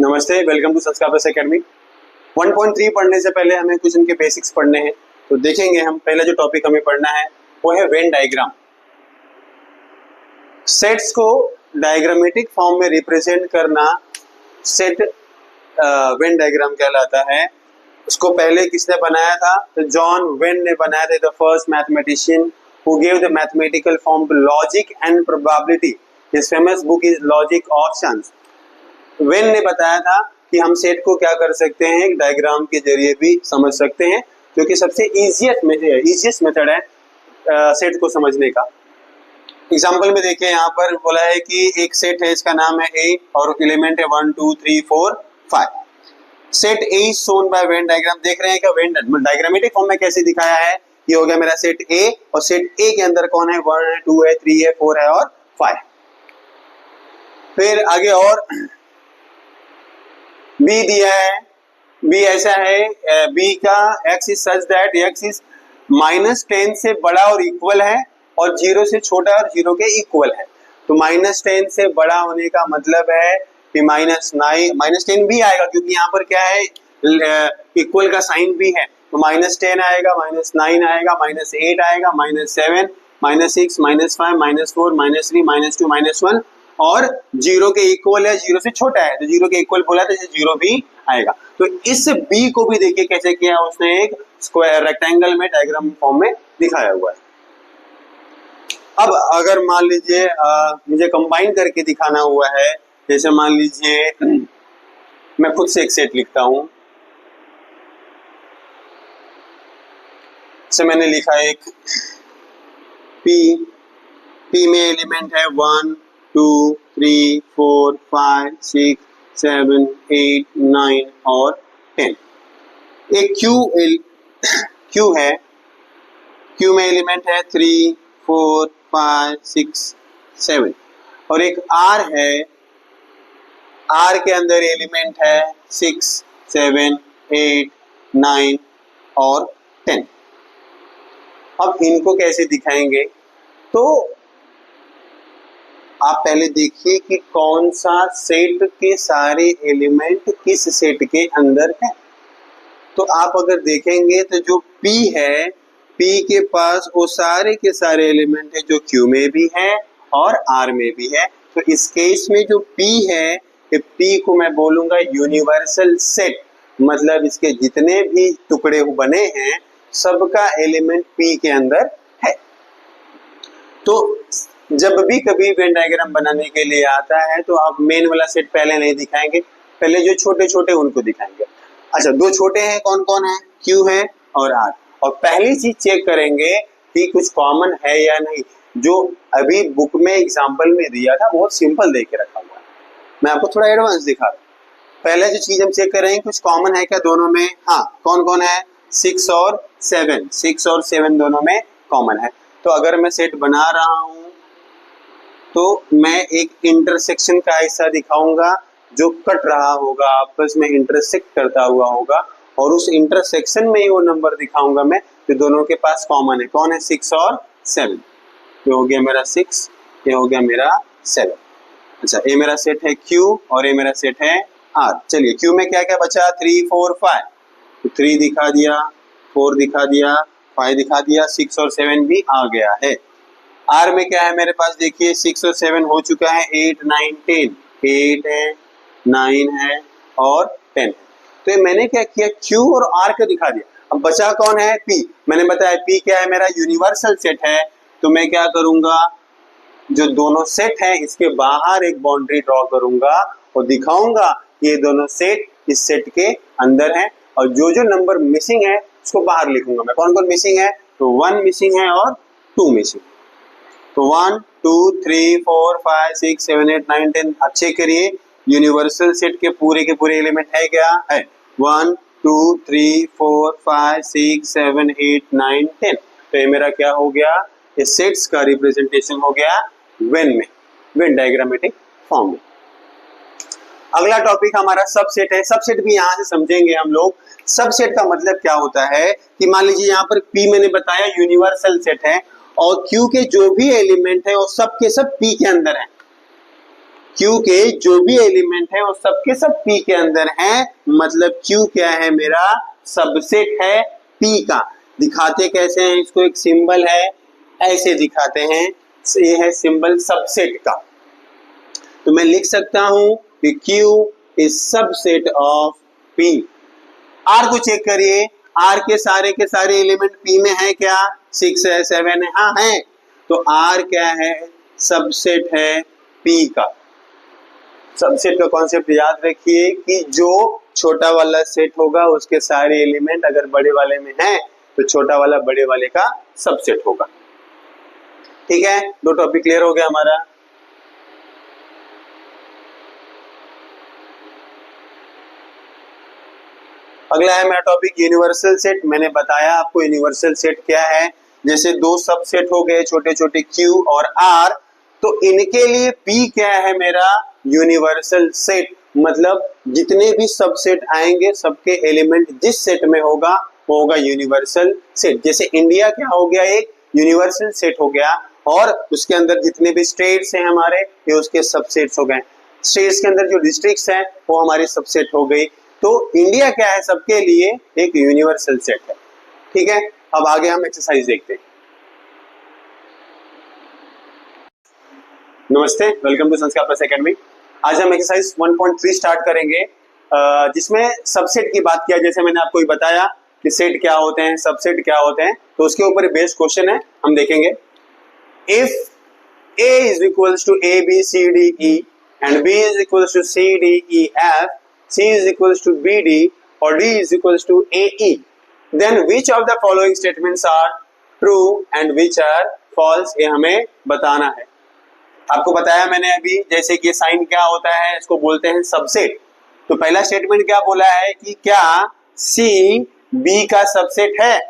नमस्ते, welcome to संस्कार plus academy. 1.3 पढ़ने से पहले हमें कुछ इनके बेसिक्स पढ़ने हैं। तो देखेंगे हम पहला जो टॉपिक हमें पढ़ना है वो है वेन डायग्राम। सेट्स को डायग्रामेटिक फॉर्म में रिप्रेजेंट करना सेट वेन डायग्राम कहलाता है। उसको पहले किसने बनाया था? तो जॉन वेन ने बनाया था, the first mathematician who gave the mathematical form to logic and probability. His famous book is logic of chance. Venn ने बताया था कि हम सेट को क्या कर सकते हैं, एक डायग्राम के जरिए भी समझ सकते हैं, जो कि सबसे इजीएस्ट मेथड है सेट को समझने का। एग्जाम्पल में देखिए, यहाँ पर बोला है कि एक सेट है, इसका नाम है ए और एलिमेंट है 1 2 3 4 5। Set A is shown by Venn diagram. देख रहे हैं क्या वेन डायग्रामेटिक फॉर्म में कैसे दिखाया है? ये हो गया मेरा सेट ए, और सेट ए के अंदर कौन है? 1 है, 2 है, 3 है, 4 है और 5। फिर आगे और बी दिया है। बी ऐसा है, बी का x is such that x is -10 से बड़ा और इक्वल है और 0 से छोटा और 0 के इक्वल है। तो -10 से बड़ा होने का मतलब है कि -10 भी आएगा, क्योंकि यहाँ पर क्या है, इक्वल का साइन भी है। तो -10 आएगा, -9 आएगा, -8 आएगा, -7, -6, -5, -4, -3, -2, -1 और 0 के इक्वल है, 0 से छोटा है, तो 0 के इक्वल बोला तो 0 भी आएगा। तो इस बी को भी देखिए कैसे किया उसने, एक स्क्वायर रेक्टेंगल में डायग्राम फॉर्म में दिखाया हुआ है। अब अगर मान लीजिए मुझे कंबाइन करके दिखाना हुआ है, जैसे मान लीजिए मैं खुद से एक सेट लिखता हूं। से मैंने लिखा एक पी में एलिमेंट है 1 2 3 4 5 6 7 8 9 और 10। एक क्यू है, क्यू में एलिमेंट है 3 4 5 6 7 और एक आर है, आर के अंदर एलिमेंट है 6 7 8 9 और 10। अब इनको कैसे दिखाएंगे? तो आप पहले देखिए कि कौन सा सेट के सारे एलिमेंट किस सेट के अंदर है। तो आप अगर देखेंगे तो जो P है, P के पास वो सारे के सारे एलिमेंट है जो Q में भी है और R में भी है। तो इस केस में जो P है, P को मैं बोलूंगा यूनिवर्सल सेट, मतलब इसके जितने भी टुकड़े बने हैं सबका एलिमेंट P के अंदर है। तो जब भी कभी वेन डायग्राम बनाने के लिए आता है तो आप मेन वाला सेट पहले नहीं दिखाएंगे, पहले जो छोटे छोटे उनको दिखाएंगे। अच्छा, दो छोटे हैं, कौन कौन है? Q है और R। और पहली चीज चेक करेंगे कि कुछ कॉमन है या नहीं। जो अभी बुक में एग्जाम्पल में दिया था बहुत सिंपल दे के रखा हुआ है, मैं आपको थोड़ा एडवांस दिखा रहा हूँ। पहले जो चीज हम चेक करेंगे कुछ कॉमन है क्या दोनों में। हाँ, कौन कौन है? 6 और 7 दोनों में कॉमन है। तो अगर मैं सेट बना रहा हूं तो मैं एक इंटरसेक्शन का हिस्सा दिखाऊंगा जो कट रहा होगा, आपस में इंटरसेक्ट करता हुआ होगा, और उस इंटरसेक्शन में ही वो नंबर दिखाऊंगा मैं जो दोनों के पास कॉमन है। कौन है? 6 और 7। ये हो गया मेरा 6, ये हो गया मेरा 7। अच्छा, ये मेरा सेट है Q और ये मेरा सेट है R। चलिए, Q में क्या क्या बचा? 3 4 5, तो 3 दिखा दिया, 4 दिखा दिया, 5 दिखा दिया, 6 और 7 भी आ गया है। R में क्या है मेरे पास? देखिए 6 और 7 हो चुका है, 8 9 10, 8 है, 9 है और 10 है। तो ये मैंने क्या किया, Q और R को दिखा दिया। अब बचा कौन है? P। मैंने बताया P क्या है, मेरा यूनिवर्सल सेट है। तो मैं क्या करूंगा, जो दोनों सेट है इसके बाहर एक बाउंड्री ड्रॉ करूंगा और दिखाऊंगा ये दोनों सेट इस सेट के अंदर है, और जो जो नंबर मिसिंग है उसको बाहर लिखूंगा मैं। कौन कौन मिसिंग है? तो 1 मिसिंग है और 2 मिसिंग। तो 1 2 3 4 5 6 7 8 9 10। अच्छे करिए, यूनिवर्सल सेट के पूरे एलिमेंट है क्या? है। 1 2 3 4 5 6 7 8 9 10। तो ये मेरा क्या हो गया? ये सेट्स का रिप्रेजेंटेशन हो गया वेन में, वेन डायग्रामेटिक फॉर्म में। अगला टॉपिक हमारा सबसेट है। सबसेट भी यहां से समझेंगे हम लोग। सबसेट का मतलब क्या होता है कि मान लीजिए यहाँ पर P मैंने बताया यूनिवर्सल सेट है और Q के जो भी एलिमेंट है वो सब के सब P के अंदर है। Q के जो भी एलिमेंट है वो सबके सब P के अंदर हैं, मतलब Q क्या है, मेरा सबसेट है P का। दिखाते कैसे हैं इसको, एक सिंबल है, ऐसे दिखाते हैं, ये है सिंबल सबसेट का। तो मैं लिख सकता हूं कि Q is subset of P। R को चेक करिए, R के सारे एलिमेंट P में है क्या, 6 है, 7 है, हाँ है। तो R क्या है, सबसेट है P का। सबसेट का कॉन्सेप्ट याद रखिए कि जो छोटा वाला सेट होगा उसके सारे एलिमेंट अगर बड़े वाले में हैं तो छोटा वाला बड़े वाले का सबसेट होगा। ठीक है, दो टॉपिक क्लियर हो गया हमारा। अगला है मेरा टॉपिक यूनिवर्सल सेट। मैंने बताया आपको यूनिवर्सल सेट क्या है। जैसे दो सबसेट हो गए छोटे छोटे Q और R, तो इनके लिए P क्या है, मेरा यूनिवर्सल सेट। मतलब जितने भी सबसेट आएंगे सबके एलिमेंट जिस सेट में होगा वो होगा यूनिवर्सल सेट। जैसे इंडिया क्या हो गया, एक यूनिवर्सल सेट हो गया, और उसके अंदर जितने भी स्टेट्स हैं हमारे, ये उसके सबसेट्स हो गए। स्टेट्स के अंदर जो डिस्ट्रिक्ट्स हैं वो हमारी सबसेट हो गई। तो इंडिया क्या है, सबके लिए एक यूनिवर्सल सेट है। ठीक है, अब आगे हम एक्सरसाइज देखते हैं। नमस्ते, वेलकम टू संस्कार प्लस एकेडमी। आज हम एक्सरसाइज 1.3 स्टार्ट करेंगे, जिसमें सबसेट की बात किया। जैसे मैंने आपको बताया कि सेट क्या होते हैं, सबसेट क्या होते हैं, तो उसके ऊपर बेस्ड क्वेश्चन है, हम देखेंगे। If A is equals to A B C D E and B is equals to C D E F, C is equals to B D or D is equals to A E, then which of the following statements are true and which are false, ये हमें बताना है। आपको बताया मैंने अभी, जैसे कि साइन क्या होता है, इसको बोलते हैं सबसेट। तो पहला स्टेटमेंट क्या बोला है कि क्या C B का सबसेट है।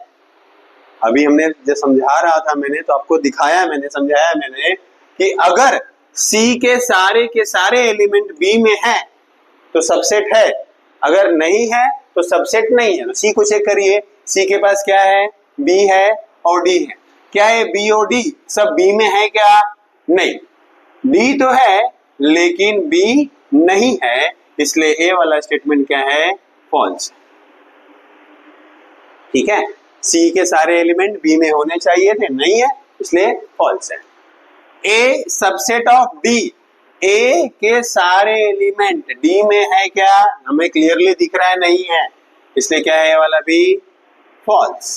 अभी हमने जो समझा रहा था मैंने, तो आपको दिखाया मैंने, समझाया मैंने कि अगर C के सारे एलिमेंट B में है तो सबसेट है, अगर नहीं है तो सबसेट नहीं है। तो C को चेक करिए, C के पास क्या है, B है और D है। क्या है B और D सब B में है क्या, नहीं। D तो है लेकिन B नहीं है, इसलिए A वाला स्टेटमेंट क्या है, फॉल्स। ठीक है, C के सारे एलिमेंट B में होने चाहिए थे, नहीं है, इसलिए फॉल्स है। A subset of D, A के सारे एलिमेंट D में है क्या, हमें क्लियरली दिख रहा है, नहीं है, इसलिए क्या है, ये वाला भी फॉल्स।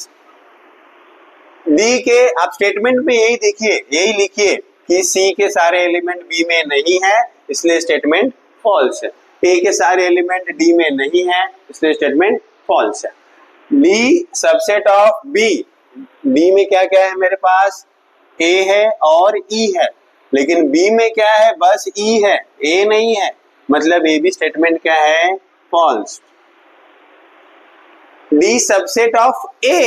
D के आप स्टेटमेंट में यही देखिए, यही लिखिए कि C के सारे एलिमेंट B में नहीं है, इसलिए स्टेटमेंट फॉल्स है। A के सारे एलिमेंट D में नहीं है, इसलिए स्टेटमेंट फॉल्स है। D subset of B, B में क्या क्या है मेरे पास, A है और E है, लेकिन B में क्या है, बस E है, A नहीं है, मतलब A भी स्टेटमेंट क्या है, false. D subset of A,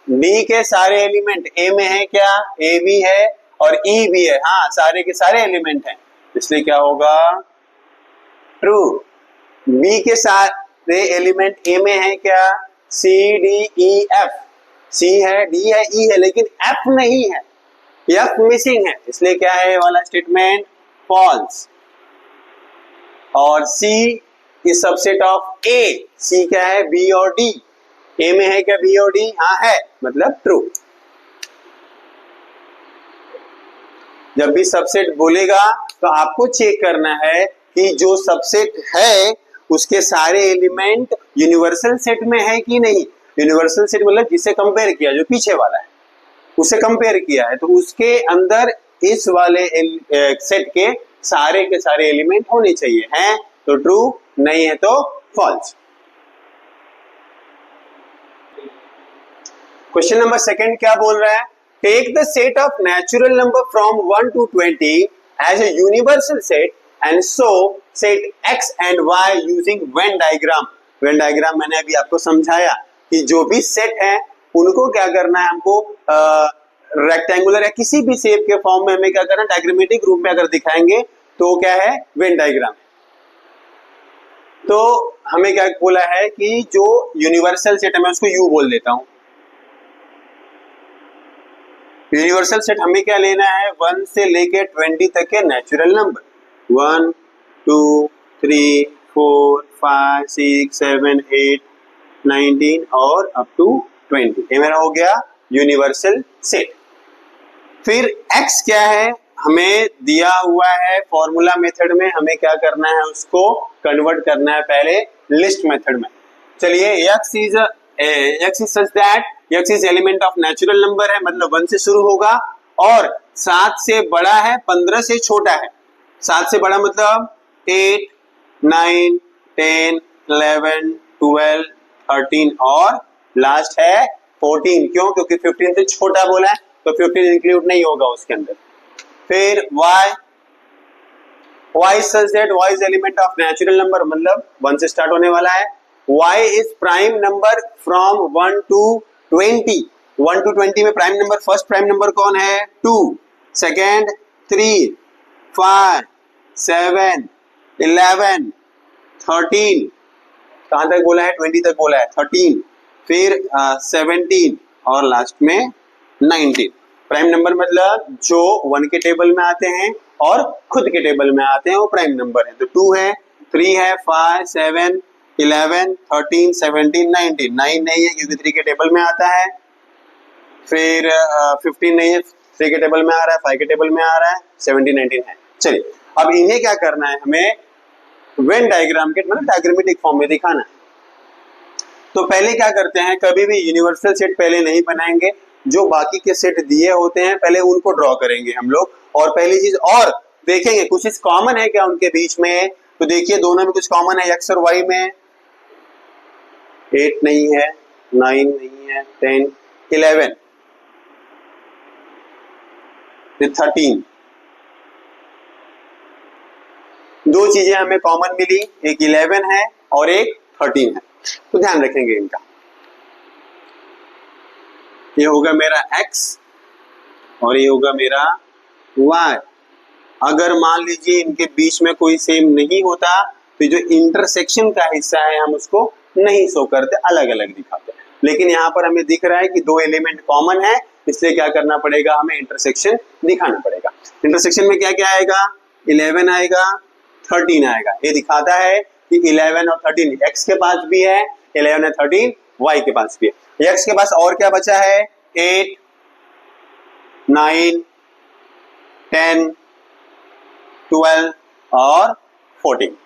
D के सारे एलिमेंट A में है क्या, A भी है और E भी है, हाँ सारे के सारे एलिमेंट हैं, इसलिए क्या होगा, ट्रू। B के सारे एलिमेंट A में है क्या, C D E F, C है, D है, E है, लेकिन F नहीं है, F मिसिंग है, इसलिए क्या है ये वाला स्टेटमेंट, फॉल्स। और C is subset of A, C क्या है, B और D, A में है क्या B और D, हाँ है, मतलब ट्रू। जब भी सबसेट बोलेगा तो आपको चेक करना है कि जो सबसेट है उसके सारे एलिमेंट यूनिवर्सल सेट में है कि नहीं। यूनिवर्सल सेट मतलब जिसे कंपेयर किया, जो पीछे वाला है उसे कंपेयर किया है, तो उसके अंदर इस वाले सेट के सारे एलिमेंट होने चाहिए, हैं तो ट्रू, नहीं है तो फॉल्स। क्वेश्चन नंबर सेकंड क्या बोल रहा है, take the set of natural number from 1 to 20 as a universal set and show set x and y using Venn diagram. Venn diagram मैंने अभी आपको समझाया कि जो भी सेट है उनको क्या करना है, हमको रेक्टेंगुलर या किसी भी शेप के फॉर्म में हमें क्या करना है, डायग्रामेटिक रूप में अगर दिखाएंगे तो क्या है, वेन डायग्राम। तो हमें क्या बोला है कि जो यूनिवर्सल सेट है, मैं उसको U बोल देता हूं। यूनिवर्सल सेट हमें क्या लेना है, 1 से लेके 20 तक के नेचुरल नंबर। 1 2 3 4 5 6 7 8 19 और अप टू 20। ये मेरा हो गया यूनिवर्सल सेट। फिर x क्या है, हमें दिया हुआ है फॉर्मूला मेथड में, हमें क्या करना है, उसको कन्वर्ट करना है पहले लिस्ट मेथड में। चलिए x is such that x is element of natural number है, मतलब 1 से शुरू होगा और 7 से बड़ा है, 15 से छोटा है। 7 से बड़ा मतलब 8 9 10 11 12 13 और लास्ट है 14। क्यों? क्योंकि 15 से छोटा बोला है तो 15 इंक्लूड नहीं होगा उसके अंदर। फिर y such that y is element of natural number, मतलब 1 से स्टार्ट होने वाला है। y is prime number from 1 to 20। 1 to 20 में prime number, first prime number कौन है? 2, सेकेंड 3 5 7 11 13, कहां तक बोला है? 20 तक बोला है। 13, फिर 17 और लास्ट में 19। प्राइम नंबर मतलब जो 1 के टेबल में आते हैं और खुद के टेबल में आते हैं वो प्राइम नंबर है। तो 2 है, 3 है, 5 7 11 13 17 19। 9 नहीं है क्योंकि 3 के टेबल में आता है। फिर 15 नहीं है, 3 के टेबल में आ रहा है, 5 के टेबल में आ रहा है, 17 19 है। चलिए अब इन्हें क्या करना है, हमें वेन डायग्राम के मतलब डायग्रामेटिक फॉर्म में दिखाना है। तो पहले क्या करते हैं, कभी भी यूनिवर्सल सेट पहले नहीं बनाएंगे, जो बाकी के सेट दिए होते हैं पहले उनको ड्रॉ करेंगे हम लोग। और पहली चीज और देखेंगे कुछ चीज कॉमन है क्या उनके बीच में। तो देखिए दोनों में कुछ कॉमन है, एक्स और वाई में 8 नहीं है, 9 नहीं है, 10 11 13। दो चीजें हमें कॉमन मिली, एक 11 है और एक 13 है। तो ध्यान रखेंगे इनका। ये होगा मेरा x और ये होगा मेरा y। अगर मान लीजिए इनके बीच में कोई सेम नहीं होता तो जो इंटरसेक्शन का हिस्सा है हम उसको नहीं शो करते, अलग अलग दिखाते। लेकिन यहाँ पर हमें दिख रहा है कि दो एलिमेंट कॉमन है, इसलिए क्या करना पड़ेगा, हमें इंटरसेक्शन दिखाना पड़ेगा। इंटरसेक्शन में क्या क्या आएगा? 11 आएगा, 13 आएगा। ये दिखाता है कि 11 और 13 x के पास भी है, 11 और 13 y के पास भी है। x के पास और क्या बचा है? 8 9 10 12 और 14।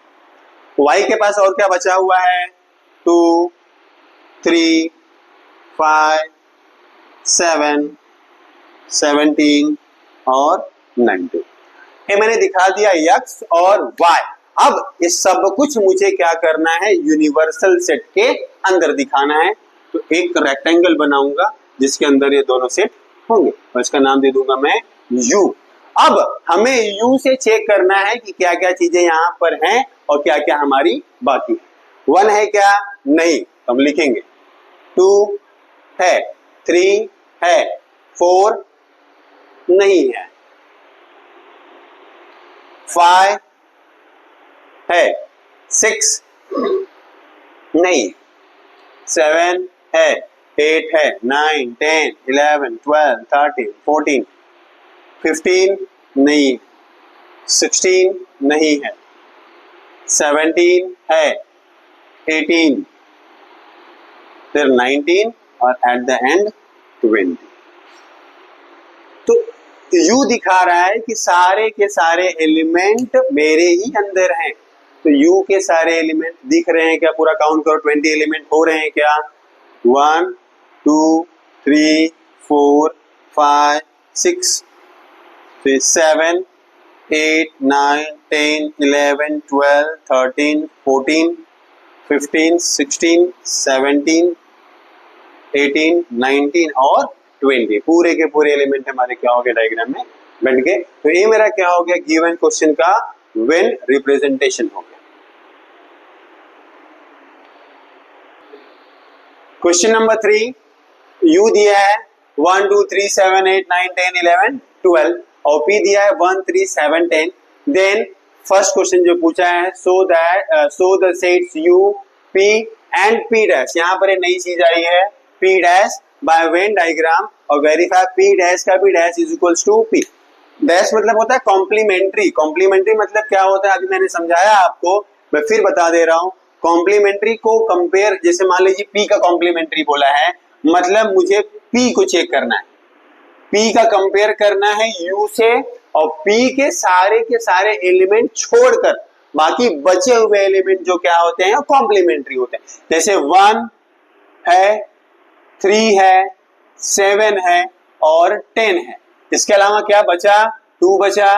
y के पास और क्या बचा हुआ है? 2 3 5 7 17 और 19। ये मैंने दिखा दिया x और y। अब इस सब कुछ मुझे क्या करना है, यूनिवर्सल सेट के अंदर दिखाना है। तो एक रेक्टेंगल बनाऊंगा जिसके अंदर ये दोनों सेट होंगे और इसका नाम दे दूंगा मैं u। अब हमें u से चेक करना है कि क्या क्या चीजें यहाँ पर हैं और क्या क्या हमारी बाकी है। 1 है क्या? नहीं, हम लिखेंगे। 2 है, 3 है, 4 नहीं है, 5 है, 6 नहीं, 7 है, 8 है, 9 10 11 12 13 14 15 नहीं, 16 नहीं है, 17 है, 18 फिर 19 और एट द एंड 20। तो यू दिखा रहा है कि सारे के सारे एलिमेंट मेरे ही अंदर हैं। तो यू के सारे एलिमेंट दिख रहे हैं क्या? पूरा काउंट करो, 20 एलिमेंट हो रहे हैं क्या? 1 2 3 4 5 6 7 8 9 10 11 12 13 14 15 16 17 18 19 और 20। पूरे के पूरे एलिमेंट हमारे क्या हो गए डायग्राम में बैठ गए। तो ये मेरा क्या हो गया, गिवन क्वेश्चन का वेन रिप्रेजेंटेशन हो गया। क्वेश्चन नंबर 3, यू दिया है 1 2 3 7 8 9 10 11 12 और पी दिया है 1 3 7 10। देन फर्स्ट क्वेश्चन जो पूछा है, so the sets U P and P dash. यहाँ पर एक नई चीज आई है, P dash by Venn diagram और वेरीफाई पी डैश का P dash is equals to P. Dash मतलब होता है कॉम्प्लीमेंट्री। कॉम्प्लीमेंट्री मतलब क्या होता है, अभी मैंने समझाया आपको, मैं फिर बता दे रहा हूँ। कॉम्प्लीमेंट्री को कंपेयर, जैसे मान लीजिए पी का कॉम्प्लीमेंट्री बोला है, मतलब मुझे पी को चेक करना है, पी का कंपेयर करना है यू से, और पी के सारे एलिमेंट छोड़कर बाकी बचे हुए एलिमेंट जो क्या होते हैं, कॉम्प्लीमेंट्री होते हैं। जैसे 1 है, 3 है, 7 है और 10 है। इसके अलावा क्या बचा, 2 बचा,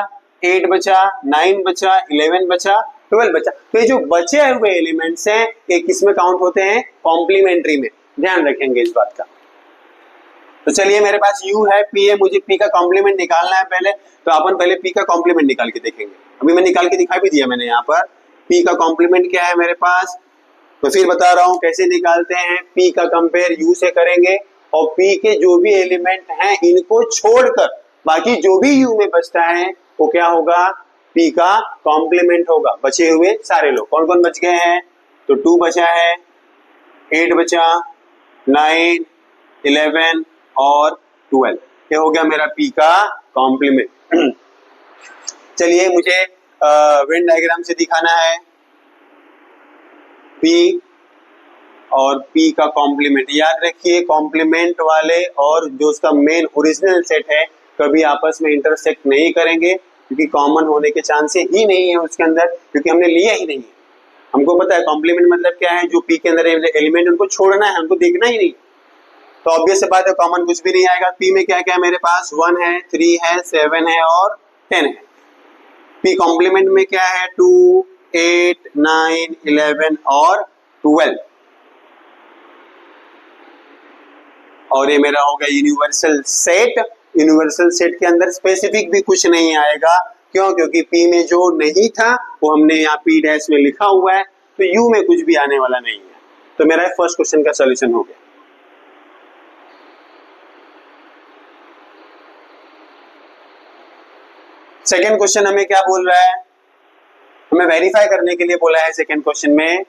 8 बचा, 9 बचा, 11 बचा, 12 बचा। तो ये जो बचे हुए एलिमेंट्स हैं ये किसमें काउंट होते हैं, कॉम्प्लीमेंट्री में। ध्यान रखेंगे इस बात का। तो चलिए मेरे पास u है, p है, मुझे p का कॉम्प्लीमेंट निकालना है पहले, तो अपन पहले p का कॉम्प्लीमेंट निकाल के देखेंगे। अभी मैं निकाल के दिखा भी दिया मैंने यहाँ पर। p का कॉम्प्लीमेंट क्या है मेरे पास, तो फिर बता रहा हूँ कैसे निकालते हैं। p का कंपेयर u से करेंगे और p के जो भी एलिमेंट हैं इनको छोड़कर बाकी जो भी u में बचता है वो क्या होगा, p का कॉम्प्लीमेंट होगा। बचे हुए सारे लोग कौन कौन बच गए हैं, तो 2 बचा है, 8 बचा, 9, 11 और 12, ये हो गया मेरा p का कॉम्प्लीमेंट। चलिए मुझे वेन डायग्राम से दिखाना है p और p का कॉम्प्लीमेंट। याद रखिए कॉम्प्लीमेंट वाले और जो उसका मेन ओरिजिनल सेट है कभी आपस में इंटरसेक्ट नहीं करेंगे, क्योंकि कॉमन होने के चांसेस ही नहीं है उसके अंदर, क्योंकि हमने लिया ही नहीं है। हमको पता है कॉम्प्लीमेंट मतलब क्या है, जो p के अंदर एलिमेंट उनको छोड़ना है, हमको देखना ही नहीं। तो ऑब्वियस बात है कॉमन कुछ भी नहीं आएगा। p में क्या क्या है मेरे पास, 1 है, 3 है, 7 है और 10 है। p कॉम्प्लीमेंट में क्या है, 2, 8, 9, 11 और 12। और ये मेरा हो गया यूनिवर्सल सेट। यूनिवर्सल सेट के अंदर स्पेसिफिक भी कुछ नहीं आएगा, क्यों, क्योंकि p में जो नहीं था वो हमने यहाँ p डैश में लिखा हुआ है, तो u में कुछ भी आने वाला नहीं है। तो मेरा फर्स्ट क्वेश्चन का सॉल्यूशन हो गया। सेकेंड क्वेश्चन हमें क्या बोल रहा है, हमें वेरीफाई करने के लिए बोला है सेकेंड क्वेश्चन में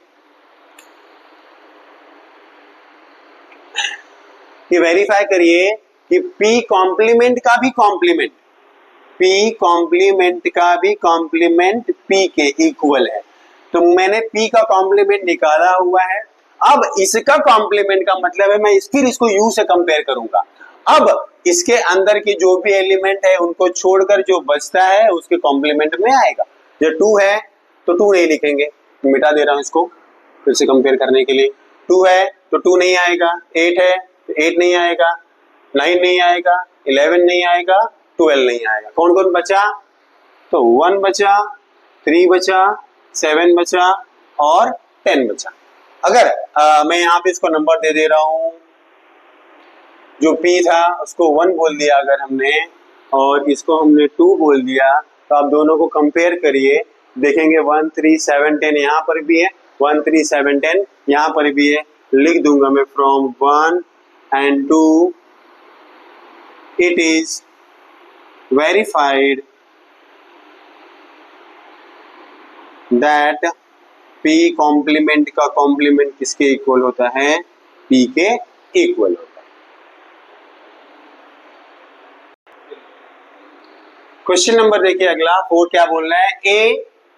कि वेरीफाई करिए कि p कॉम्प्लीमेंट का भी कॉम्प्लीमेंट, p कॉम्प्लीमेंट का भी कॉम्प्लीमेंट p के इक्वल है। तो मैंने p का कॉम्प्लीमेंट निकाला हुआ है, अब इसका कॉम्प्लीमेंट का मतलब है मैं फिर इसको u से कंपेयर करूंगा। अब इसके अंदर के जो भी एलिमेंट है उनको छोड़कर जो बचता है उसके कॉम्प्लीमेंट में आएगा। जो 2 है तो 2 नहीं लिखेंगे, मिटा दे रहा हूं इसको फिर से कंपेयर करने के लिए। 2 है तो 2 नहीं आएगा, 8 है तो 8 नहीं आएगा, 9 नहीं आएगा, 11 नहीं आएगा, 12 नहीं आएगा। कौन कौन बचा, तो 1 बचा, 3 बचा, 7 बचा और 10 बचा। अगर मैं यहाँ पे इसको नंबर दे रहा हूं, जो p था उसको 1 बोल दिया अगर हमने और इसको हमने 2 बोल दिया, तो आप दोनों को कंपेयर करिए, देखेंगे 1, 3, 7, 10 यहाँ पर भी है, 1, 3, 7, 10 यहाँ पर भी है। लिख दूंगा मैं from 1 and 2 it is verified that p complement का कॉम्प्लीमेंट किसके इक्वल होता है, p के इक्वल होता है। क्वेश्चन नंबर देखिए अगला 4 क्या बोल रहा है, a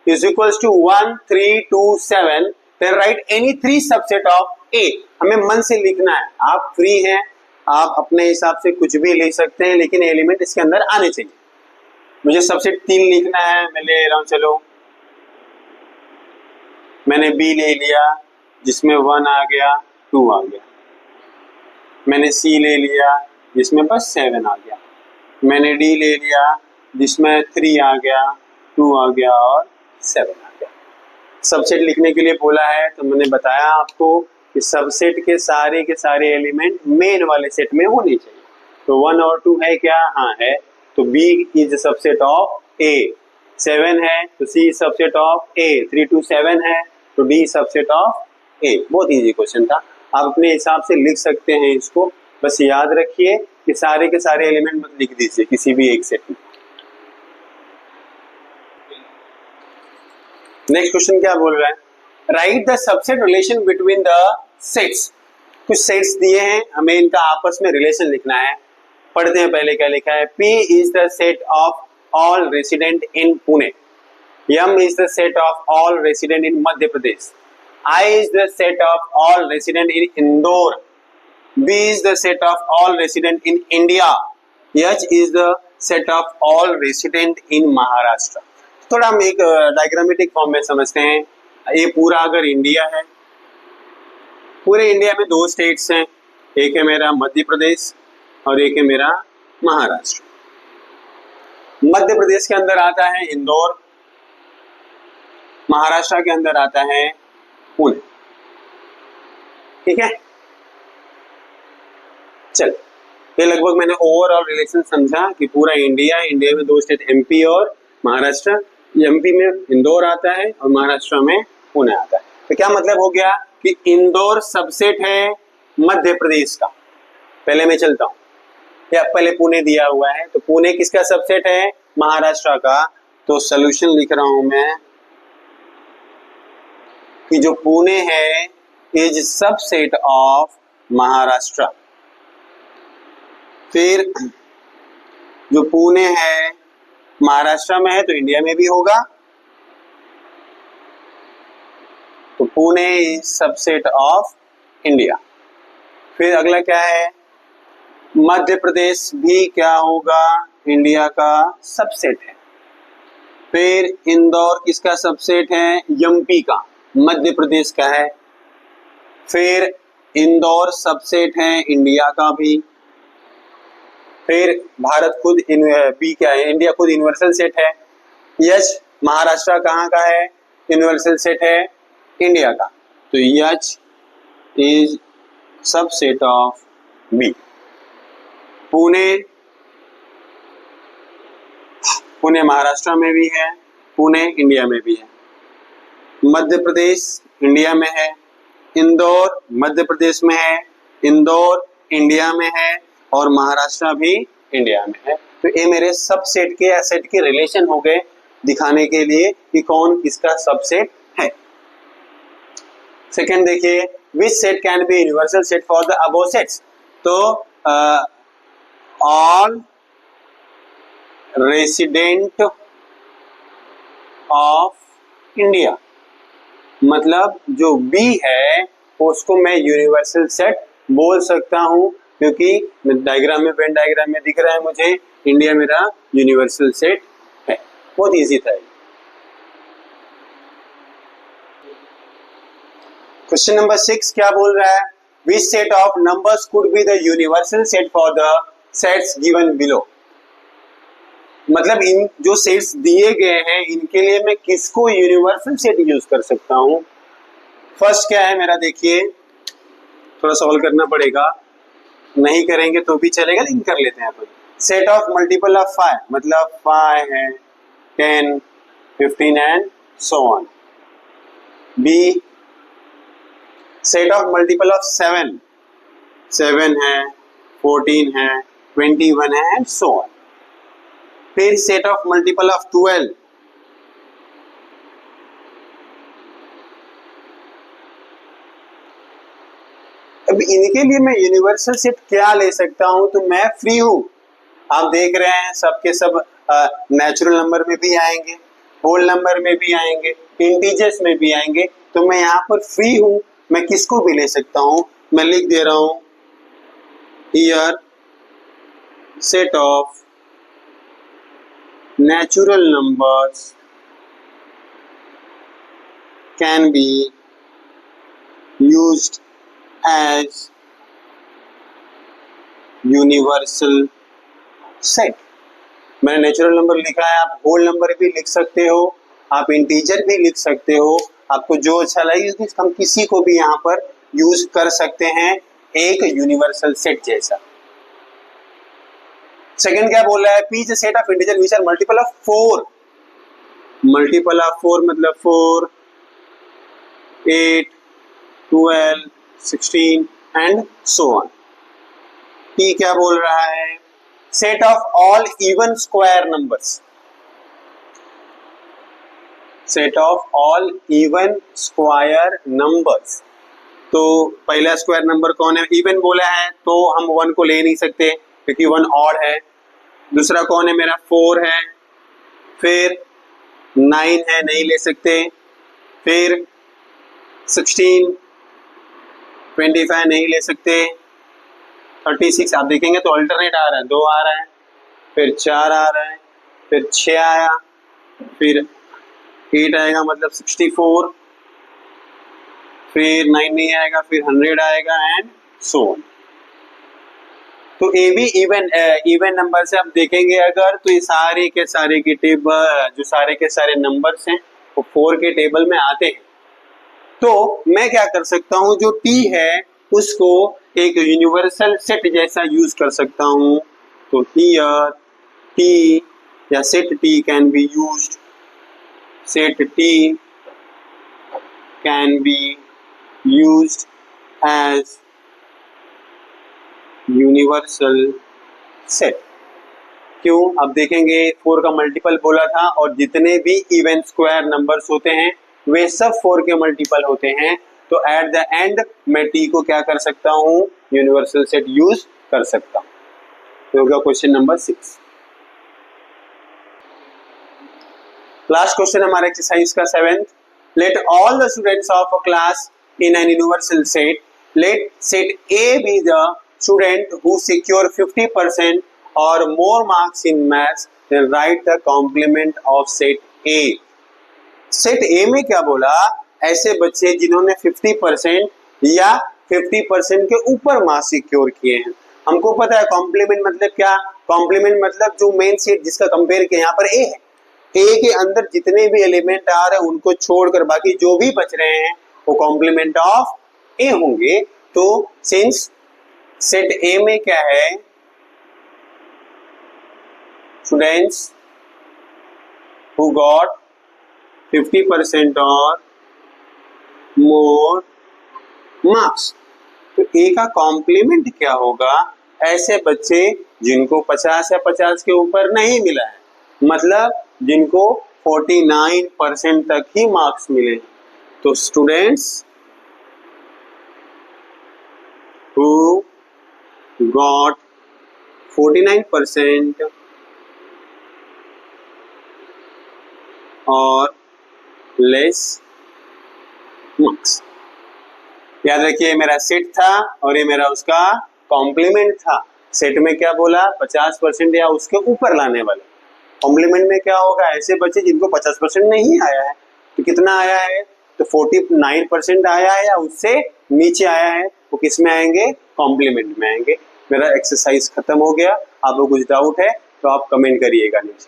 is equals to 1, 3, 2, 7 then write any 3 subset of a। हमें मन से लिखना है, आप फ्री हैं, आप अपने हिसाब से कुछ भी लिख सकते हैं, लेकिन एलिमेंट इसके अंदर आने चाहिए। मुझे सबसेट 3 लिखना है, मैं ले रहा हूं, चलो मैंने b ले लिया जिसमें 1 आ गया, 2 आ गया। मैंने c ले लिया जिसमें बस 7 आ गया। मैंने d ले लिया जिसमें 3 आ गया, 2 आ गया और 7 आ गया। सबसेट लिखने के लिए बोला है तो मैंने बताया आपको कि सबसेट के सारे एलिमेंट मेन वाले सेट में होने चाहिए। तो 1 और 2 है क्या, हाँ है, तो b is subset of a। 7 है तो c subset of a, 3 to 7 है तो d सबसेट ऑफ a। बहुत इजी क्वेश्चन था, आप अपने हिसाब से लिख सकते हैं इसको, बस याद रखिए कि सारे के सारे एलिमेंट मत लिख दीजिए किसी भी एक सेट में। नेक्स्ट क्वेश्चन क्या बोल रहा है, right the subset relation between the sets. कुछ सेट्स दिए हैं, हमें इनका आपस में रिलेशन लिखना है। पढ़ते हैं पहले क्या लिखा है, P is the set of all resident in Pune. M is the set of all resident in Madhya Pradesh. I is the set of all resident in Indore. B is the set of all resident in India. H is the set of all resident in Maharashtra. थोड़ा हम एक diagrammatic form में समझते हैं। ये पूरा अगर India है, पूरे इंडिया में दो स्टेट्स हैं, एक है मेरा मध्य प्रदेश और एक है मेरा महाराष्ट्र। मध्य प्रदेश के अंदर आता है इंदौर, महाराष्ट्र के अंदर आता है पुणे। ठीक है, चल ये लगभग मैंने ओवरऑल रिलेशन समझा कि पूरा इंडिया में दो स्टेट एमपी और महाराष्ट्र। एमपी में इंदौर आता है और महाराष्ट्र में पुणे आता है। तो क्या मतलब हो गया कि इंदौर सबसेट है मध्य प्रदेश का। पहले मैं चलता हूं, या पहले पुणे दिया हुआ है, तो पुणे किसका सबसेट है? महाराष्ट्र का। तो सॉल्यूशन लिख रहा हूं मैं कि जो पुणे है इज सबसेट ऑफ महाराष्ट्र। फिर जो पुणे है महाराष्ट्र में है तो इंडिया में भी होगा, तो Pune is subset of India. फिर अगला क्या है? मध्य प्रदेश भी क्या होगा? इंडिया का सबसेट है। फिर इंदौर किसका सबसेट है? एमपी का, मध्य प्रदेश का है। फिर इंदौर सबसेट है इंडिया का भी। फिर भारत खुद बी क्या है? इंडिया खुद यूनिवर्सल सेट है। यच महाराष्ट्र कहाँ का है? यूनिवर्सल सेट है इंडिया का, तो H is subset of B. Pune Maharashtra में भी है, पुणे इंडिया में भी है। मध्य प्रदेश इंडिया में है, इंदौर मध्य प्रदेश में है, इंदौर इंडिया में है और महाराष्ट्र भी इंडिया में है। तो ये मेरे सबसेट के या सेट के रिलेशन हो गए दिखाने के लिए कि कौन किसका सबसेट है। सेकंड देखिए, which set can be universal set for the above sets? तो ऑल रेसिडेंट ऑफ इंडिया, मतलब जो बी है उसको मैं यूनिवर्सल सेट बोल सकता हूं, क्योंकि डायग्राम में, वेन डायग्राम में दिख रहा है मुझे इंडिया मेरा यूनिवर्सल सेट है। बहुत इजी था। क्वेश्चन नंबर 6 क्या बोल रहा है? Which set of numbers could be the universal set for the sets given below? मतलब इन जो सेट्स दिए गए हैं इनके लिए मैं किसको यूनिवर्सल सेट यूज कर सकता हूं? फर्स्ट क्या है मेरा, देखिए थोड़ा सॉल्व करना पड़ेगा, नहीं करेंगे तो भी चलेगा लेकिन कर लेते हैं अपन। सेट ऑफ मल्टीपल ऑफ 5, मतलब 5 है, 10, 15 and so on. B set of multiple of 7, 7 है, 14 है, 21 है एंड सो ऑन। फिर सेट ऑफ मल्टीपल ऑफ 12, अब इनके लिए मैं यूनिवर्सल सेट क्या ले सकता हूं? तो मैं फ्री हूं। आप देख रहे हैं सबके सब नेचुरल नंबर में भी आएंगे, होल नंबर में भी आएंगे, इंटीजर्स में भी आएंगे, तो मैं यहाँ पर फ्री हूं, मैं किसको भी ले सकता हूं। मैं लिख दे रहा हूं here set of natural numbers can be used as universal set. मैंने नेचुरल नंबर लिखा है, आप होल नंबर भी लिख सकते हो, आप इंटीजर भी लिख सकते हो, आपको जो अच्छा लगे हम किसी को भी यहाँ पर यूज कर सकते हैं एक यूनिवर्सल सेट जैसा। सेकंड क्या बोल रहा है? P is a set of integer which are multiple of 4, multiple of 4 मतलब 4, 8, 12, 16 एंड सो ऑन। P क्या बोल रहा है? Set of all even square numbers, set of all even square numbers. तो पहला स्क्वायर नंबर कौन है? इवन बोला है तो हम 1 को ले नहीं सकते क्योंकि 1 ऑड है। दूसरा कौन है मेरा? 4 है, फिर 9 है नहीं ले सकते, फिर 16, 25 नहीं ले सकते, 36 आप देखेंगे तो अल्टरनेट आ रहा है, 2 आ रहा है, फिर 4 आ रहा है, फिर 6 आया, फिर 8 आएगा मतलब 64, फिर 9 नहीं आएगा, फिर 100 आएगा एंड सो ऑन। तो ए भी इवन नंबर से आप देखेंगे अगर तो ये सारे के सारे की टेबल जो सारे के सारे नंबर्स हैं वो 4 के टेबल में आते हैं। तो मैं क्या कर सकता हूँ, जो टी है उसको एक यूनिवर्सल सेट जैसा यूज कर सकता हूँ। तो हियर टी या set T can be used, set T can be used as universal set. क्यों? अब देखेंगे 4 का मल्टीपल बोला था और जितने भी इवन स्क्वायर नंबर्स होते हैं वे सब 4 के मल्टीपल होते हैं। तो एट द एंड मैं टी को क्या कर सकता हूं, यूनिवर्सल सेट यूज कर सकता हूं। तो होगा क्वेश्चन नंबर 6। लास्ट क्वेश्चन हमारे एक्सरसाइज का 7th। Let all the students of a class in an universal set, let set A B the student who secure 50% or more marks in maths, then write the complement of set A। Set ए में क्या बोला, ऐसे बच्चे जिन्होंने 50% या 50% के ऊपर marks secure किए हैं। हमको पता है कॉम्प्लीमेंट मतलब क्या, कॉम्प्लीमेंट मतलब जो मेन सेट जिसका कंपेयर किया यहाँ पर ए है, ए के अंदर जितने भी एलिमेंट आ रहे हैं उनको छोड़कर बाकी जो भी बच रहे हैं वो कॉम्प्लीमेंट ऑफ ए होंगे। तो सिंस सेट ए में क्या है, स्टूडेंट्स हु गॉट 50% और मोर मार्क्स, तो ए का कॉम्प्लीमेंट क्या होगा, ऐसे बच्चे जिनको 50 या 50 के ऊपर नहीं मिला है, मतलब जिनको 49% तक ही मार्क्स मिले। तो स्टूडेंट्स हु got 49% और लेस मार्क्स। याद रखिए मेरा सेट था और ये मेरा उसका कॉम्प्लीमेंट था। सेट में क्या बोला, 50% या उसके ऊपर लाने वाले। कॉम्प्लीमेंट में क्या होगा, ऐसे बच्चे जिनको 50% नहीं आया है। तो कितना आया है, तो 49% आया है या उससे नीचे आया है, वो किस में आएंगे, कॉम्प्लीमेंट में आएंगे। मेरा एक्सरसाइज खत्म हो गया। आपको कुछ डाउट है तो आप कमेंट करिएगा नीचे।